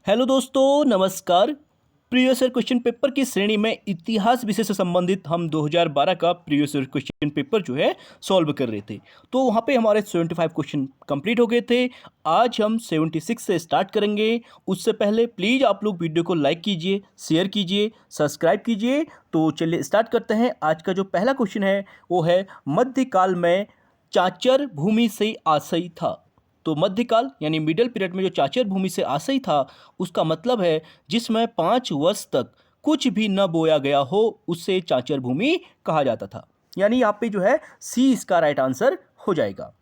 Hello दोस्तों, नमस्कार। Previous year question paper की श्रेणी में इतिहास विषय से संबंधित हम 2012 का प्रीवियस ईयर क्वेश्चन पेपर जो है सॉल्व कर रहे थे। तो वहाँ पे हमारे 75 क्वेश्चन कंप्लीट हो गए थे। आज हम 76 से स्टार्ट करेंगे। उससे पहले प्लीज़ आप लोग वीडियो को लाइक कीजिए, शेयर कीजिए, सब्सक्राइब कीजिए। तो चलिए स्टार्ट करते हैं। आज का जो पहला क्वेश्चन है वो है मध्यकाल में चाचर भूमि से आशय था। तो मध्यकाल यानी मिडिल पीरियड में जो चाचर भूमि से आशय था उसका मतलब है जिसमें 5 वर्ष तक कुछ भी न बोया गया हो उसे चाचर भूमि कहा जाता था। यानी यहाँ पे जो है सी इसका राइट आंसर हो जाएगा।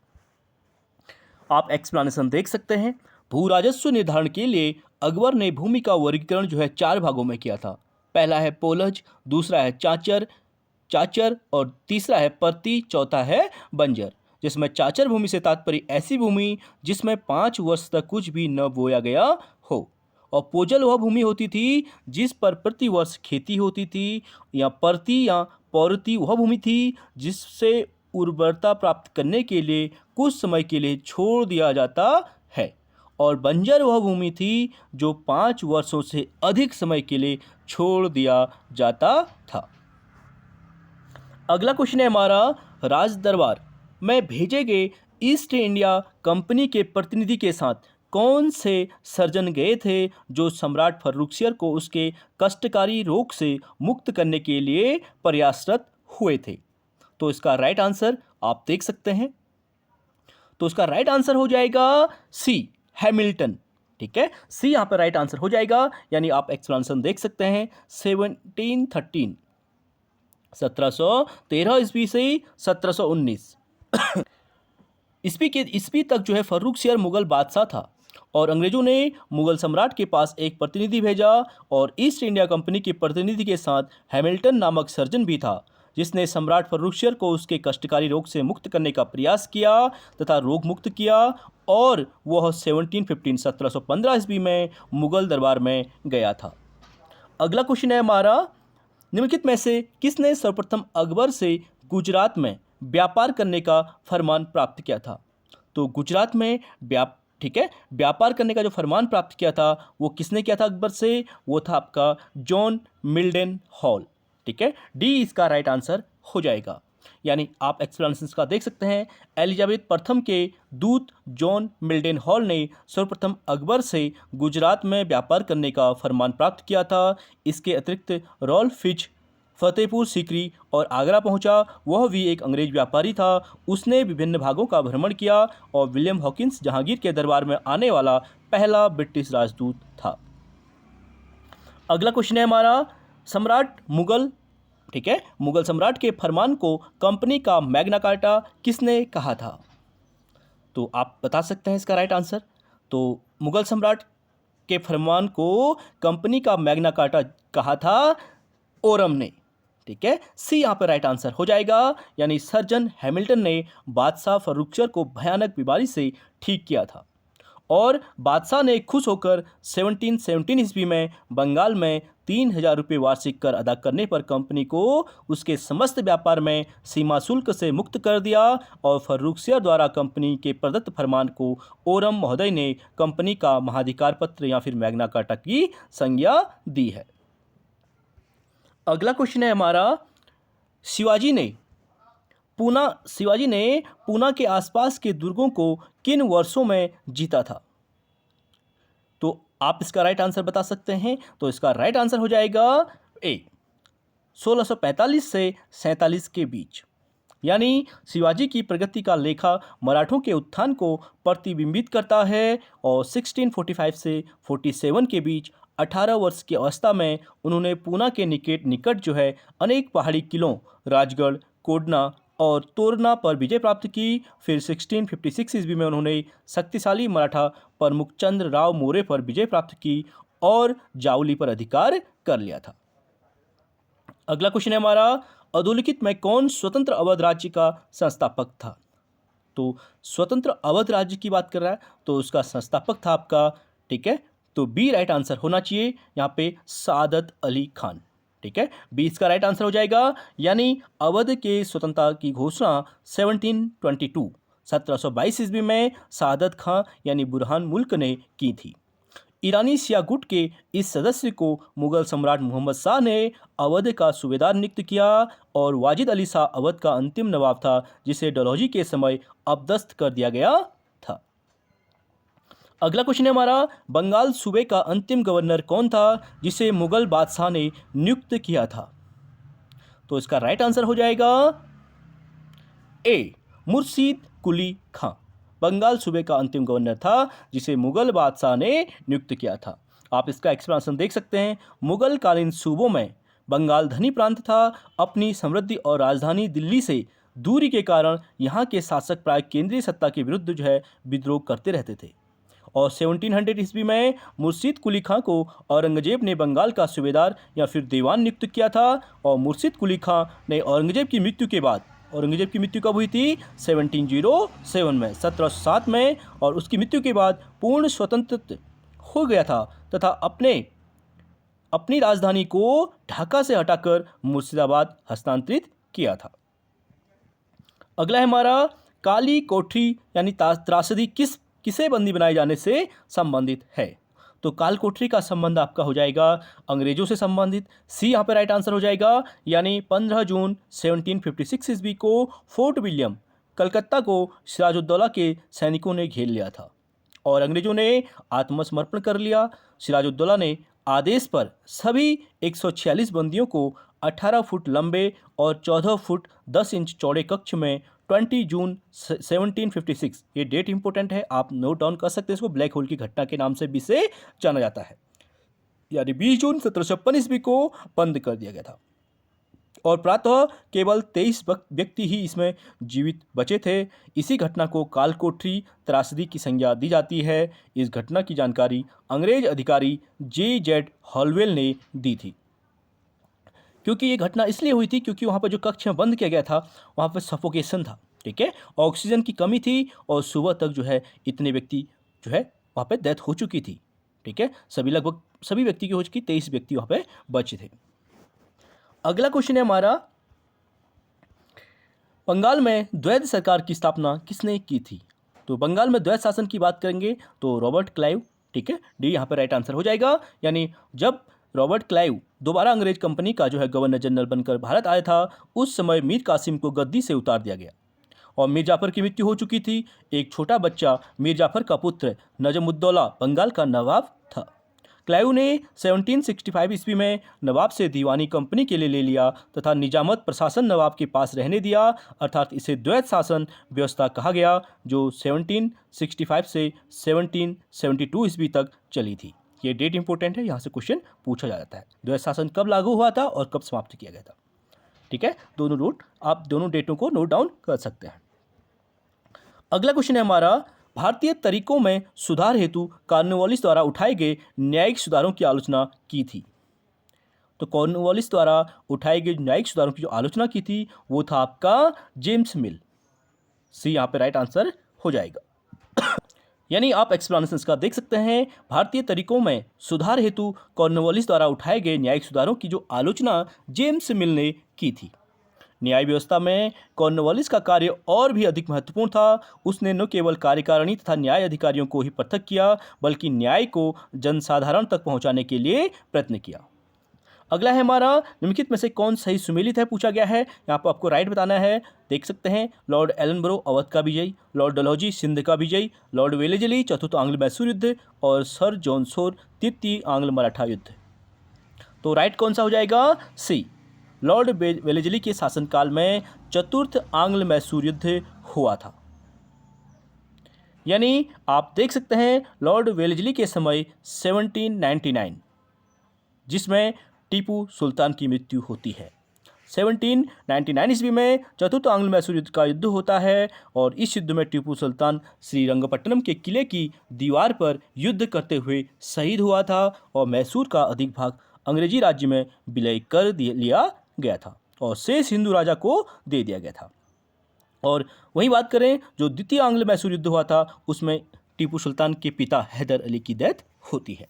आप एक्सप्लेनेशन देख सकते हैं। भू राजस्व निर्धारण के लिए अकबर ने भूमि का वर्गीकरण जो है 4 भागों में किया था। पहला है पोलज, दूसरा है चाचर चाचर और तीसरा है परती, चौथा है बंजर। जिसमें चाचर भूमि से तात्पर्य ऐसी भूमि जिसमें 5 वर्ष तक कुछ भी न बोया गया हो। और पोजल वह भूमि होती थी जिस पर प्रति वर्ष खेती होती थी। या परती या पौरती वह भूमि थी जिससे उर्वरता प्राप्त करने के लिए कुछ समय के लिए छोड़ दिया जाता है। और बंजर वह भूमि थी जो 5 वर्षों से अधिक समय के लिए छोड़ दिया जाता था। अगला क्वेश्चन है हमारा, राज दरबार में भेजे गए ईस्ट इंडिया कंपनी के प्रतिनिधि के साथ कौन से सर्जन गए थे जो सम्राट फर्रुखसियर को उसके कष्टकारी रोग से मुक्त करने के लिए प्रयासरत हुए थे। तो इसका राइट आंसर आप देख सकते हैं। तो इसका राइट आंसर हो जाएगा सी, हैमिल्टन। ठीक है, सी यहाँ पर राइट आंसर हो जाएगा। यानी आप एक्सप्लेनेशन देख सकते हैं। 1713 ईस्वी से 1719 ईस्वी तक जो है फर्रुखसियर मुगल बादशाह था। और अंग्रेजों ने मुगल सम्राट के पास एक प्रतिनिधि भेजा और ईस्ट इंडिया कंपनी के प्रतिनिधि के साथ हैमिल्टन नामक सर्जन भी था जिसने सम्राट फर्रुखसियर को उसके कष्टकारी रोग से मुक्त करने का प्रयास किया तथा रोग मुक्त किया। और वह 1715 ईस्वी में मुगल दरबार में गया था। अगला क्वेश्चन है हमारा, निम्नलिखित में से किसने सर्वप्रथम अकबर से गुजरात में व्यापार करने का फरमान प्राप्त किया था। तो गुजरात में ठीक है, व्यापार करने का जो फरमान प्राप्त किया था वो किसने किया था अकबर से, वो था आपका जॉन मिल्डन हॉल। ठीक है, डी इसका राइट आंसर हो जाएगा। यानी आप एक्सप्लेनेशन का देख सकते हैं। एलिजाबेथ प्रथम के दूत जॉन मिल्डन हॉल ने सर्वप्रथम अकबर से गुजरात में व्यापार करने का फरमान प्राप्त किया था। इसके अतिरिक्त रॉल्फ फिच फतेहपुर सीकरी और आगरा पहुंचा। वह भी एक अंग्रेज व्यापारी था। उसने विभिन्न भागों का भ्रमण किया और विलियम हॉकिंस जहांगीर के दरबार में आने वाला पहला ब्रिटिश राजदूत था। अगला क्वेश्चन है हमारा, सम्राट मुगल ठीक है, मुगल सम्राट के फरमान को कंपनी का मैग्ना कार्टा किसने कहा था। तो आप बता सकते हैं इसका राइट आंसर। तो मुगल सम्राट के फरमान को कंपनी का मैग्ना कार्टा कहा था ओरम ने। ठीक है, सी यहाँ पर राइट आंसर हो जाएगा। यानी सर्जन हैमिल्टन ने बादशाह फर्रुखसियर को भयानक बीमारी से ठीक किया था। और बादशाह ने खुश होकर 1717 ईस्वी में बंगाल में 3000 रुपये वार्षिक कर अदा करने पर कंपनी को उसके समस्त व्यापार में सीमा शुल्क से मुक्त कर दिया। और फर्रुखसियर द्वारा कंपनी के प्रदत्त फरमान को ओरम महोदय ने कंपनी का महाधिकार पत्र या फिर मैग्ना कार्टा की संज्ञा दी है। अगला क्वेश्चन है हमारा, शिवाजी ने पूना के आसपास के दुर्गों को किन वर्षों में जीता था। तो आप इसका राइट आंसर बता सकते हैं। तो इसका राइट आंसर हो जाएगा ए, 1645 से 47 के बीच। यानी शिवाजी की प्रगति का लेखा मराठों के उत्थान को प्रतिबिंबित करता है। और 1645 से 47 के बीच 18 वर्ष की अवस्था में उन्होंने पूना के निकट जो है अनेक पहाड़ी किलों राजगढ़, कोडना और तोरना पर विजय प्राप्त की। फिर 1656 ईस्वी में उन्होंने शक्तिशाली मराठा प्रमुख चंद्र राव मोरे पर विजय प्राप्त की और जावली पर अधिकार कर लिया था। अगला क्वेश्चन है हमारा, अधोलिखित में कौन स्वतंत्र अवध राज्य का संस्थापक था। तो स्वतंत्र अवध राज्य की बात कर रहा है तो उसका संस्थापक था आपका, ठीक है, तो बी राइट आंसर होना चाहिए यहाँ पे सादत अली खान। ठीक है, बी इसका राइट आंसर हो जाएगा। यानी अवध के स्वतंत्रता की घोषणा 1722 ईस्वी में सादत खां यानी बुरहान मुल्क ने की थी। ईरानी शिया गुट के इस सदस्य को मुगल सम्राट मोहम्मद शाह ने अवध का सूबेदार नियुक्त किया और वाजिद अली शाह अवध का अंतिम नवाब था, जिसे डलहौजी के समय अपदस्थ कर दिया गया था। अगला क्वेश्चन है हमारा, बंगाल सूबे का अंतिम गवर्नर कौन था जिसे मुगल बादशाह ने नियुक्त किया था? तो इसका राइट आंसर हो जाएगा ए, मुर्शीद कुली खां। बंगाल सूबे का अंतिम गवर्नर था जिसे मुगल बादशाह ने नियुक्त किया था। आप इसका एक्सप्लेनेशन देख सकते हैं। मुगल कालीन सूबों में बंगाल धनी प्रांत था। अपनी समृद्धि और राजधानी दिल्ली से दूरी के कारण यहाँ के शासक प्राय केंद्रीय सत्ता के विरुद्ध जो है विद्रोह करते रहते थे। और 1700 ईस्वी में मुर्शीद कुली खां को औरंगजेब ने बंगाल का सूबेदार या फिर दीवान नियुक्त किया था। और मुर्शीद कुली खां ने औरंगजेब की मृत्यु के बाद, औरंगजेब की मृत्यु कब हुई थी? 1707 में, 1707 में। और उसकी मृत्यु के बाद पूर्ण स्वतंत्र हो गया था तथा अपनी राजधानी को ढाका से हटाकर मुर्शिदाबाद हस्तांतरित किया था। अगला है हमारा, काली कोठरी यानी त्रासदी किसे बंदी बनाए जाने से संबंधित है? तो काल कोठरी का संबंध आपका हो जाएगा अंग्रेजों से संबंधित। सी यहाँ पे राइट आंसर हो जाएगा। यानी 15 जून 1756 ईस्वी को फोर्ट विलियम, कलकत्ता को सिराजुद्दौला के सैनिकों ने घेर लिया था और अंग्रेजों ने आत्मसमर्पण कर लिया। सिराजुद्दौला ने आदेश पर सभी 146 बंदियों को 18 फुट लंबे और 14 फुट 10 इंच चौड़े कक्ष में 20 जून 1756, ये डेट इंपॉर्टेंट है, आप नोट डाउन कर सकते हैं इसको, ब्लैक होल की घटना के नाम से भी इसे जाना जाता है। यानी 20 जून 1756 ईस्वी को बंद कर दिया गया था और प्रातः केवल 23 व्यक्ति ही इसमें जीवित बचे थे। इसी घटना को काल कोठरी त्रासदी की संज्ञा दी जाती है। इस घटना की जानकारी अंग्रेज अधिकारी J.Z. हॉलवेल ने दी थी। क्योंकि ये घटना इसलिए हुई थी क्योंकि वहाँ पर जो कक्ष में बंद किया गया था वहाँ पर सफोकेशन था, ठीक है, ऑक्सीजन की कमी थी और सुबह तक जो है इतने व्यक्ति जो है वहाँ पर डेथ हो चुकी थी, ठीक है, लगभग सभी व्यक्ति की हो चुकी, 23 व्यक्ति वहाँ पे बचे थे। अगला क्वेश्चन है हमारा, बंगाल में द्वैध सरकार की स्थापना किसने की थी? तो बंगाल में द्वैध शासन की बात करेंगे तो रॉबर्ट क्लाइव, ठीक है, डी यहाँ पर राइट आंसर हो जाएगा। यानी जब रॉबर्ट क्लाइव दोबारा अंग्रेज कंपनी का जो है गवर्नर जनरल बनकर भारत आया था, उस समय मीर कासिम को गद्दी से उतार दिया गया और मीर जाफर की मृत्यु हो चुकी थी। एक छोटा बच्चा मीर जाफर का पुत्र नजमुद्दौला बंगाल का नवाब था। क्लाइव ने 1765 ईस्वी में नवाब से दीवानी कंपनी के लिए ले लिया तथा निजामत प्रशासन नवाब के पास रहने दिया, अर्थात इसे द्वैध शासन व्यवस्था कहा गया, जो 1765 से 1772 ईस्वी तक चली थी। ये डेट इंपॉर्टेंट है, यहाँ से क्वेश्चन पूछा जाता है, द्वैध शासन कब लागू हुआ था और कब समाप्त किया गया था, ठीक है। दोनों रूट, आप दोनों डेटों को नोट डाउन कर सकते हैं। अगला क्वेश्चन है हमारा, भारतीय तरीकों में सुधार हेतु कॉर्नवालिस द्वारा उठाए गए न्यायिक सुधारों की आलोचना की थी। तो कॉर्नवालिस द्वारा उठाए गए न्यायिक सुधारों की जो आलोचना की थी वो था आपका जेम्स मिल। सी यहाँ पे राइट आंसर हो जाएगा। यानी आप एक्सप्लेनेशन का देख सकते हैं, भारतीय तरीकों में सुधार हेतु कॉर्नवालिस द्वारा उठाए गए न्यायिक सुधारों की जो आलोचना जेम्स मिल ने की थी। न्याय व्यवस्था में कॉर्नवालिस का कार्य और भी अधिक महत्वपूर्ण था। उसने न केवल कार्यकारिणी तथा न्याय अधिकारियों को ही पृथक किया, बल्कि न्याय को जनसाधारण तक पहुंचाने के लिए प्रयत्न किया। अगला है हमारा, निम्नलिखित में से कौन सही सुमेलित है, पूछा गया है। यहाँ पर आपको राइट बताना है। देख सकते हैं, लॉर्ड एलनब्रो अवध का विजयी, लॉर्ड डलहौजी सिंध का विजयी, लॉर्ड वेलेजली चतुर्थ आंग्ल मैसूर युद्ध और सर जॉन शोर तृतीय आंग्ल मराठा युद्ध। तो राइट कौन सा हो जाएगा? सी, लॉर्ड वेलेजली के शासनकाल में चतुर्थ आंग्ल मैसूर युद्ध हुआ था। यानी आप देख सकते हैं, लॉर्ड वेलेजली के समय 1799, जिसमें टीपू सुल्तान की मृत्यु होती है। 1799 ईस्वी में चतुर्थ आंग्ल मैसूर युद्ध का युद्ध होता है और इस युद्ध में टीपू सुल्तान श्रीरंगपट्टनम के किले की दीवार पर युद्ध करते हुए शहीद हुआ था और मैसूर का अधिक भाग अंग्रेजी राज्य में विलय कर लिया गया था और शेष हिंदू राजा को दे दिया गया था। और वही बात करें, जो द्वितीय आंग्ल मैसूर युद्ध हुआ था उसमें टीपू सुल्तान के पिता हैदर अली की डेथ होती है।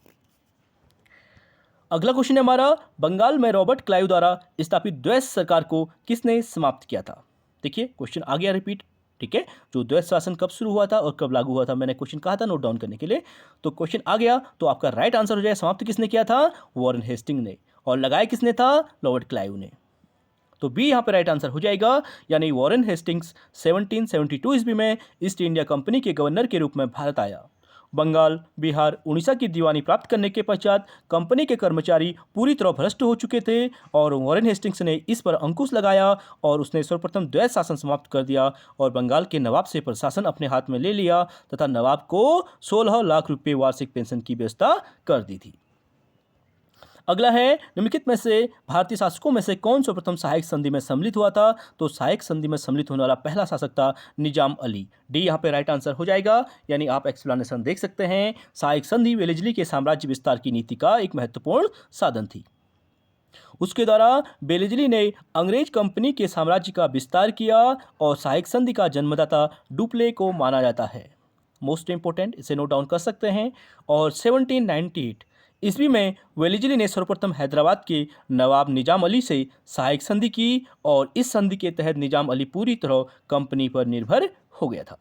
अगला क्वेश्चन है हमारा, बंगाल में रॉबर्ट क्लाइव द्वारा स्थापित द्वैध सरकार को किसने समाप्त किया था? देखिए क्वेश्चन आ गया रिपीट, ठीक है, जो द्वैत शासन कब शुरू हुआ था और कब लागू हुआ था, मैंने क्वेश्चन कहा था नोट डाउन करने के लिए। तो क्वेश्चन आ गया, तो आपका राइट आंसर हो जाएगा, समाप्त किसने किया था, वॉरेन हेस्टिंग ने, और लगाया किसने था, रॉबर्ट क्लाइव ने। तो बी यहाँ पे राइट आंसर हो जाएगा, यानी वॉरेन हेस्टिंग्स 1772 ईस्वी में ईस्ट इंडिया कंपनी के गवर्नर के रूप में भारत आया। बंगाल, बिहार, उड़ीसा की दीवानी प्राप्त करने के पश्चात कंपनी के कर्मचारी पूरी तरह भ्रष्ट हो चुके थे और वॉरेन हेस्टिंग्स ने इस पर अंकुश लगाया और उसने सर्वप्रथम द्वैत शासन समाप्त कर दिया और बंगाल के नवाब से प्रशासन अपने हाथ में ले लिया तथा नवाब को 16 लाख रुपये वार्षिक पेंशन की व्यवस्था कर दी थी। अगला है, निम्नलिखित में से भारतीय शासकों में से कौन सर्वप्रथम सहायक संधि में सम्मिलित हुआ था। तो सहायक संधि में सम्मिलित होने वाला पहला शासक था निजाम अली। डी यहाँ पे राइट आंसर हो जाएगा, यानी आप एक्सप्लेनेशन देख सकते हैं। सहायक संधि वेलेजली के साम्राज्य विस्तार की नीति का एक महत्वपूर्ण साधन थी। उसके द्वारा बेलेजली ने अंग्रेज कंपनी के साम्राज्य का विस्तार किया और सहायक संधि का जन्मदाता डुप्ले को माना जाता है। मोस्ट इंपोर्टेंट, इसे नोट डाउन कर सकते हैं। और 1798 ईस्वी में वेलेजली ने सर्वप्रथम हैदराबाद के नवाब निजाम अली से सहायक संधि की और इस संधि के तहत निजाम अली पूरी तरह कंपनी पर निर्भर हो गया था।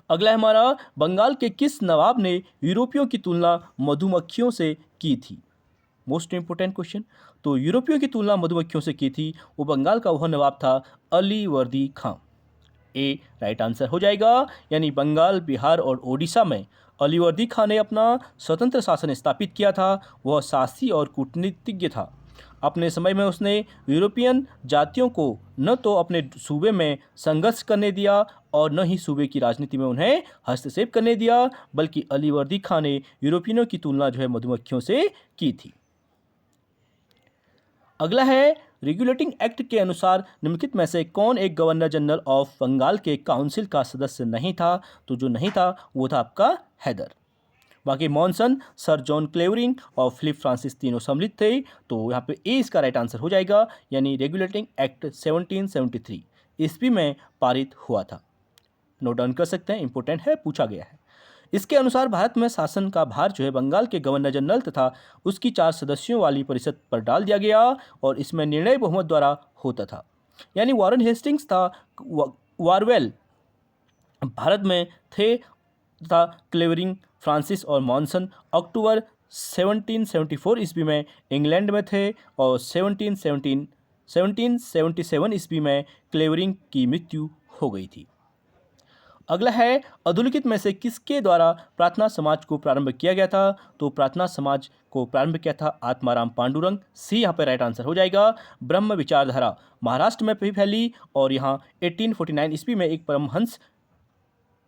अगला है हमारा, बंगाल के किस नवाब ने यूरोपियों की तुलना मधुमक्खियों से की थी। Most important question. तो यूरोपियों की तुलना मधुमक्खियों से की थी, वो बंगाल का वह नवाब था अलीवर्दी खां। ए राइट आंसर हो जाएगा, यानी बंगाल, बिहार और ओडिशा में अलीवर्दी खां ने अपना स्वतंत्र शासन स्थापित किया था। वह साहसी और कूटनीतिज्ञ था। अपने समय में उसने यूरोपियन जातियों को न तो अपने सूबे में संघर्ष करने दिया और न ही सूबे की राजनीति में उन्हें हस्तक्षेप करने दिया, बल्कि अलीवर्दी खां ने यूरोपियनों की तुलना जो है मधुमक्खियों से की थी। अगला है, रेगुलेटिंग एक्ट के अनुसार निम्नलिखित में से कौन एक गवर्नर जनरल ऑफ बंगाल के काउंसिल का सदस्य नहीं था। तो जो नहीं था वो था आपका हैदर। बाकी मॉनसन, सर जॉन क्लेवरिंग और फिलिप फ्रांसिस तीनों सम्मिलित थे। तो यहाँ पे ए इसका राइट आंसर हो जाएगा, यानी रेगुलेटिंग एक्ट 1773 ईस्वी में पारित हुआ था। नोट डाउन कर सकते हैं, इंपॉर्टेंट है, पूछा गया है। इसके अनुसार भारत में शासन का भार जो है बंगाल के गवर्नर जनरल तथा उसकी 4 सदस्यों वाली परिषद पर डाल दिया गया और इसमें निर्णय बहुमत द्वारा होता था। यानी वॉरेन हेस्टिंग्स था, वारवेल भारत में थे तथा क्लेवरिंग, फ्रांसिस और मॉनसन अक्टूबर 1774 ईस्वी में इंग्लैंड में थे और 1777 ईस्वी में क्लेवरिंग की मृत्यु हो गई थी। अगला है, अधोलिखित में से किसके द्वारा प्रार्थना समाज को प्रारंभ किया गया था। तो प्रार्थना समाज को प्रारंभ किया था आत्माराम पांडुरंग। सी यहाँ पर राइट आंसर हो जाएगा। ब्रह्म विचारधारा महाराष्ट्र में भी फैली और यहाँ 1849 ईस्वी में एक परमहंस,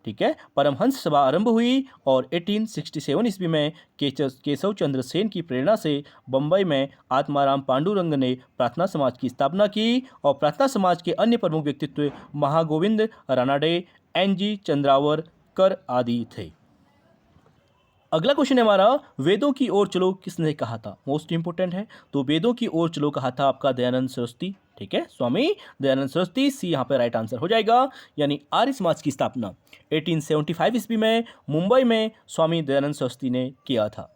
ठीक है, परमहंस सभा आरंभ हुई और 1867 ईस्वी में केशव चंद्र सेन की प्रेरणा से बम्बई में आत्माराम पांडुरंग ने प्रार्थना समाज की स्थापना की और प्रार्थना समाज के अन्य प्रमुख व्यक्तित्व महागोविंद रानाडे, एन.जी. चंद्रावरकर आदि थे। अगला क्वेश्चन है हमारा, वेदों की ओर चलो किसने कहा था। मोस्ट इंपोर्टेंट है। तो वेदों की ओर चलो कहा था आपका दयानंद सरस्वती, ठीक है, स्वामी दयानंद सरस्वती। सी यहाँ पे राइट आंसर हो जाएगा, यानी आर्य समाज की स्थापना 1875 ईस्वी में मुंबई में स्वामी दयानंद सरस्वती ने किया था,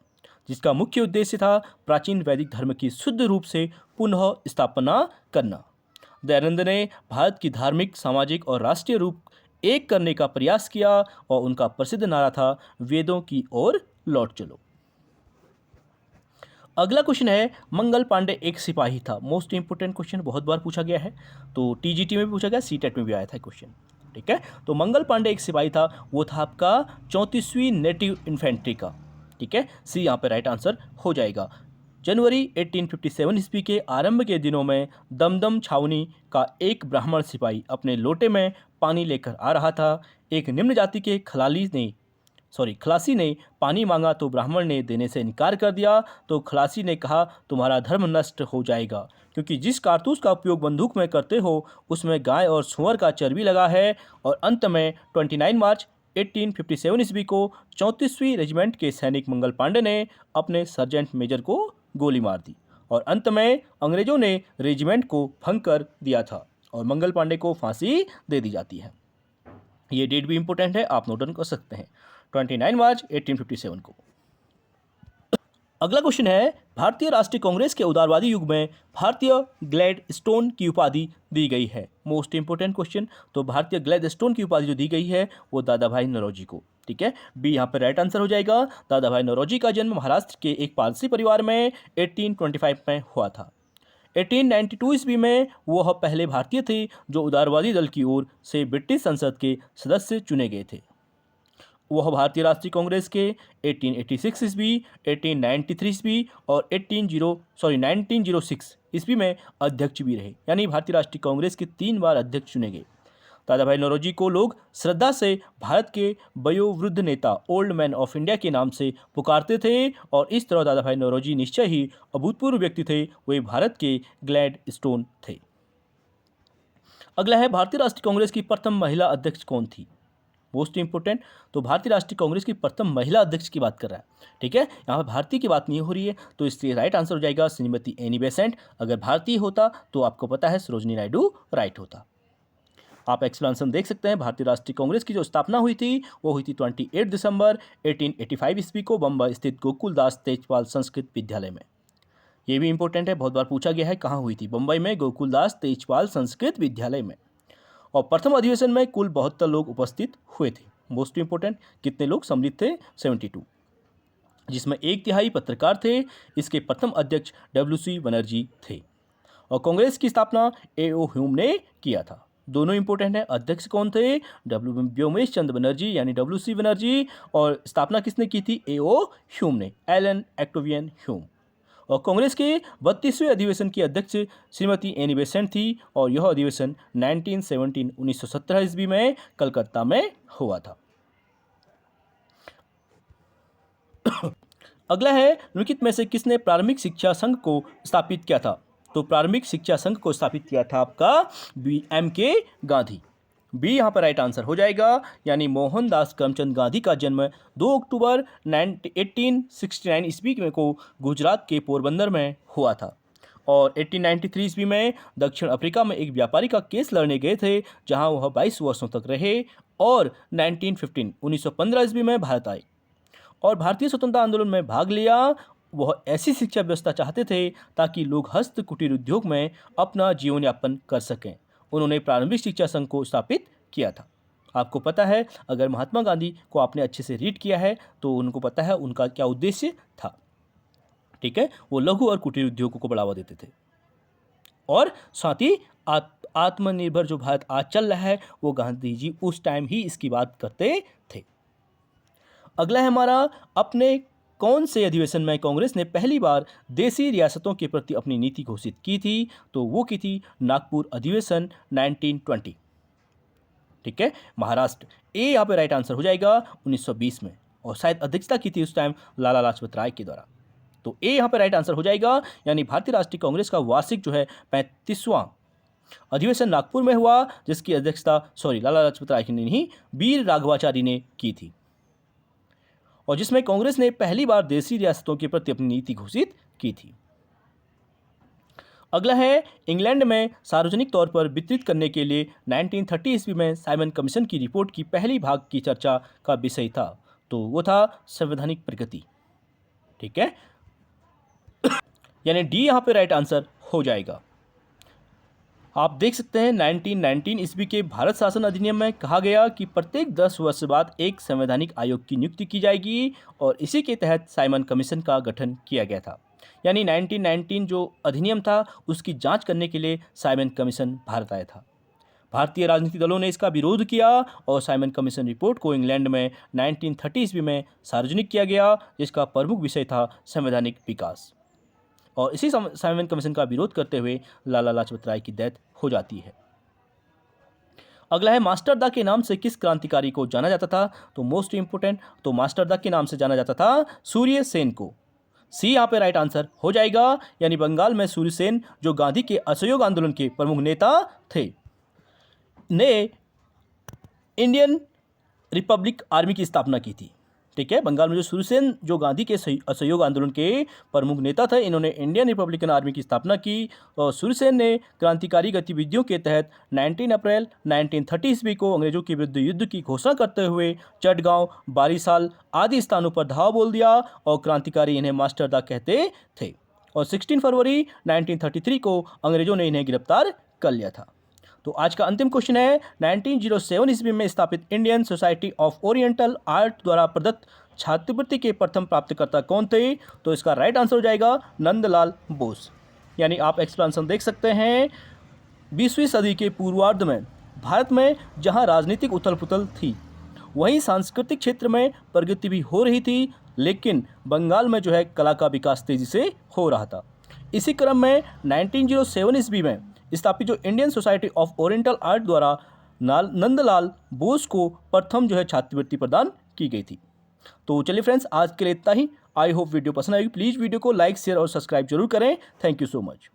जिसका मुख्य उद्देश्य था प्राचीन वैदिक धर्म की शुद्ध रूप से पुनः स्थापना करना। दयानंद ने भारत की धार्मिक, सामाजिक और राष्ट्रीय रूप एक करने का प्रयास किया और उनका प्रसिद्ध नारा था वेदों की ओर लौट चलो। अगला क्वेश्चन है, मंगल पांडे एक सिपाही था। मोस्ट इंपोर्टेंट क्वेश्चन, बहुत बार पूछा गया है। तो टीजीटी में भी पूछा गया, सीटेट में भी आया था क्वेश्चन, ठीक है। तो मंगल पांडे एक सिपाही था, वो था आपका 34वीं नेटिव इन्फेंट्री का, ठीक है। सी यहाँ पे राइट आंसर हो जाएगा। जनवरी 1857 ईस्वी के आरंभ के दिनों में दमदम छावनी का एक ब्राह्मण सिपाही अपने लोटे में पानी लेकर आ रहा था। एक निम्न जाति के खलासी ने पानी मांगा तो ब्राह्मण ने देने से इनकार कर दिया। तो खलासी ने कहा, तुम्हारा धर्म नष्ट हो जाएगा, क्योंकि जिस कारतूस का उपयोग बंदूक में करते हो उसमें गाय और सूअर का चर्बी लगा है। और अंत में 29 मार्च 1857 ईस्वी को 34वीं रेजिमेंट के सैनिक मंगल पांडे ने अपने सर्जेंट मेजर को गोली मार दी और अंत में अंग्रेजों ने रेजिमेंट को भंग कर दिया था और मंगल पांडे को फांसी दे दी जाती है। ये डेट भी इंपॉर्टेंट है, आप नोट डाउन कर सकते हैं, 29 मार्च 1857 को। अगला क्वेश्चन है, भारतीय राष्ट्रीय कांग्रेस के उदारवादी युग में भारतीय ग्लैडस्टोन की उपाधि दी गई है। Most important question. तो भारतीय ग्लैडस्टोन की उपाधि जो दी गई है वो दादा भाई नौरोजी को। ठीक है, बी यहाँ पर राइट आंसर हो जाएगा। दादा भाई नौरोजी का जन्म महाराष्ट्र के एक पारसी परिवार में 1825 में हुआ था। 1892 ईस्वी में वह पहले भारतीय थे जो उदारवादी दल की ओर से ब्रिटिश संसद के सदस्य चुने गए थे। वह भारतीय राष्ट्रीय कांग्रेस के 1886 ईस्वी, 1893 ईस्वी और 1906 ईस्वी में अध्यक्ष भी रहे, यानी भारतीय राष्ट्रीय कांग्रेस के 3 बार अध्यक्ष चुने गए। दादा भाई नौरोजी को लोग श्रद्धा से भारत के वयोवृद्ध नेता ओल्ड मैन ऑफ इंडिया के नाम से पुकारते थे और इस तरह दादा भाई नौरोजी निश्चय ही अभूतपूर्व व्यक्ति थे, वे भारत के ग्लैडस्टोन थे। अगला है भारतीय राष्ट्रीय कांग्रेस की प्रथम महिला अध्यक्ष कौन थी? Most important. तो भारतीय राष्ट्रीय कांग्रेस की प्रथम महिला अध्यक्ष की बात कर रहा है। ठीक है, यहाँ पर भारतीय की बात नहीं हो रही है, तो इसलिए राइट आंसर हो जाएगा श्रीमती एनी बेसेंट। अगर भारतीय होता तो आपको पता है सरोजनी नायडू राइट होता। आप एक्सप्लेनेशन देख सकते हैं। भारतीय राष्ट्रीय कांग्रेस की जो स्थापना हुई थी वो हुई थी 28 दिसंबर 1885 ईस्वी को बम्बई स्थित गोकुलदास तेजपाल संस्कृत विद्यालय में। ये भी इंपॉर्टेंट है, बहुत बार पूछा गया है कहाँ हुई थी। बम्बई में गोकुलदास तेजपाल संस्कृत विद्यालय में। और प्रथम अधिवेशन में कुल 72 लोग उपस्थित हुए थे। मोस्ट इंपोर्टेंट, कितने लोग सम्मिलित थे? 72, जिसमें 1/3 पत्रकार थे। इसके प्रथम अध्यक्ष WC बनर्जी थे और कांग्रेस की स्थापना A.O. ह्यूम ने किया था। दोनों इंपॉर्टेंट है। अध्यक्ष कौन थे? व्योमेश चंद्र बनर्जी यानी WC बनर्जी, और स्थापना किसने की थी? A.O. ह्यूम ने, एलन ऑक्टेवियन ह्यूम। और कांग्रेस के 32वें अधिवेशन की अध्यक्ष श्रीमती एनी बेसेंट थी और यह अधिवेशन 1917 ईस्वी में कलकत्ता में हुआ था। अगला है निम्नलिखित में से किसने प्रारंभिक शिक्षा संघ को स्थापित किया था? तो प्रारंभिक शिक्षा संघ को स्थापित किया था आपका M.K. गांधी। बी यहाँ पर राइट आंसर हो जाएगा, यानी मोहनदास करमचंद गांधी का जन्म 2 अक्टूबर 1869 ईस्वी को गुजरात के पोरबंदर में हुआ था और 1893 ईस्वी में दक्षिण अफ्रीका में एक व्यापारी का केस लड़ने गए थे, जहां वह 22 वर्षों तक रहे और 1915 ईस्वी में भारत आए और भारतीय स्वतंत्रता आंदोलन में भाग लिया। वह ऐसी शिक्षा व्यवस्था चाहते थे ताकि लोग हस्त कुटीर उद्योग में अपना जीवन यापन कर सकें। उन्होंने प्रारंभिक शिक्षा संघ को स्थापित किया था। आपको पता है, अगर महात्मा गांधी को आपने अच्छे से रीड किया है तो उनको पता है उनका क्या उद्देश्य था। ठीक है, वो लघु और कुटीर उद्योगों को बढ़ावा देते थे और साथ ही आत्मनिर्भर जो भारत आज चल रहा है वो गांधी जी उस टाइम ही इसकी बात करते थे। अगला है हमारा, अपने कौन से अधिवेशन में कांग्रेस ने पहली बार देशी रियासतों के प्रति अपनी नीति घोषित की थी? तो वो की थी नागपुर अधिवेशन 1920। ठीक है, महाराष्ट्र। ए यहाँ पे राइट आंसर हो जाएगा 1920 में, और शायद अध्यक्षता की थी उस टाइम लाला लाजपत राय के द्वारा। तो ए यहाँ पे राइट आंसर हो जाएगा, यानी भारतीय राष्ट्रीय कांग्रेस का वार्षिक जो है 35वां अधिवेशन नागपुर में हुआ, जिसकी अध्यक्षता लाला लाजपत राय ने नहीं, वीर राघवाचारी ने की थी और जिसमें कांग्रेस ने पहली बार देशी रियासतों के प्रति अपनी नीति घोषित की थी। अगला है, इंग्लैंड में सार्वजनिक तौर पर वितरित करने के लिए 1930 ईस्वी में साइमन कमीशन की रिपोर्ट की पहली भाग की चर्चा का विषय था, तो वो था संवैधानिक प्रगति। ठीक है, यानी डी यहाँ पे राइट आंसर हो जाएगा। आप देख सकते हैं 1919 ईस्वी के भारत शासन अधिनियम में कहा गया कि प्रत्येक 10 वर्ष बाद एक संवैधानिक आयोग की नियुक्ति की जाएगी और इसी के तहत साइमन कमीशन का गठन किया गया था। यानी 1919 जो अधिनियम था उसकी जांच करने के लिए साइमन कमीशन भारत आया था। भारतीय राजनीतिक दलों ने इसका विरोध किया और साइमन कमीशन रिपोर्ट को इंग्लैंड में 1930 ईस्वी में सार्वजनिक किया गया, जिसका प्रमुख विषय था संवैधानिक विकास। और इसी साइमन कमीशन का विरोध करते हुए लाला लाजपत राय की डेथ हो जाती है। अगला है, मास्टर दा के नाम से किस क्रांतिकारी को जाना जाता था? तो मोस्ट इंपोर्टेंट, तो मास्टर दा के नाम से जाना जाता था सूर्य सेन को। सी यहाँ पे राइट आंसर हो जाएगा, यानी बंगाल में सूर्य सेन जो गांधी के असहयोग आंदोलन के प्रमुख नेता थे, ने इंडियन रिपब्लिक आर्मी की स्थापना की थी। ठीक है, बंगाल में जो सूर्यसेन जो गांधी के असहयोग आंदोलन के प्रमुख नेता थे, इन्होंने इंडियन रिपब्लिकन आर्मी की स्थापना की और सूर्यसेन ने क्रांतिकारी गतिविधियों के तहत 19 अप्रैल 1930 ईस्वी को अंग्रेजों के विरुद्ध युद्ध की घोषणा करते हुए चटगांव, बारीसाल आदि स्थानों पर धावा बोल दिया और क्रांतिकारी इन्हें मास्टर दा कहते थे और 16 फरवरी 1933 को अंग्रेजों ने इन्हें गिरफ्तार कर लिया था। तो आज का अंतिम क्वेश्चन है 1907 ईस्वी में स्थापित Indian society of oriental art द्वारा प्रदत्त छात्रवृत्ति के प्रथम प्राप्तकर्ता कौन थे? तो इसका राइट आंसर हो जाएगा नंदलाल बोस। यानी आप एक्सप्लेनेशन देख सकते हैं। 20वीं सदी के पूर्वार्ध में भारत में जहां राजनीतिक उथल पुथल थी, वहीं सांस्कृतिक क्षेत्र में प्रगति भी हो रही थी, लेकिन बंगाल में जो है कला का विकास तेजी से हो रहा था। इसी क्रम में 1907 ईस्वी में स्थापित जो Indian society of oriental art द्वारा नंदलाल बोस को प्रथम जो है छात्रवृत्ति प्रदान की गई थी। तो चलिए फ्रेंड्स, आज के लिए इतना ही। आई होप वीडियो पसंद आएगी। प्लीज़ वीडियो को लाइक, शेयर और सब्सक्राइब जरूर करें। Thank you so much.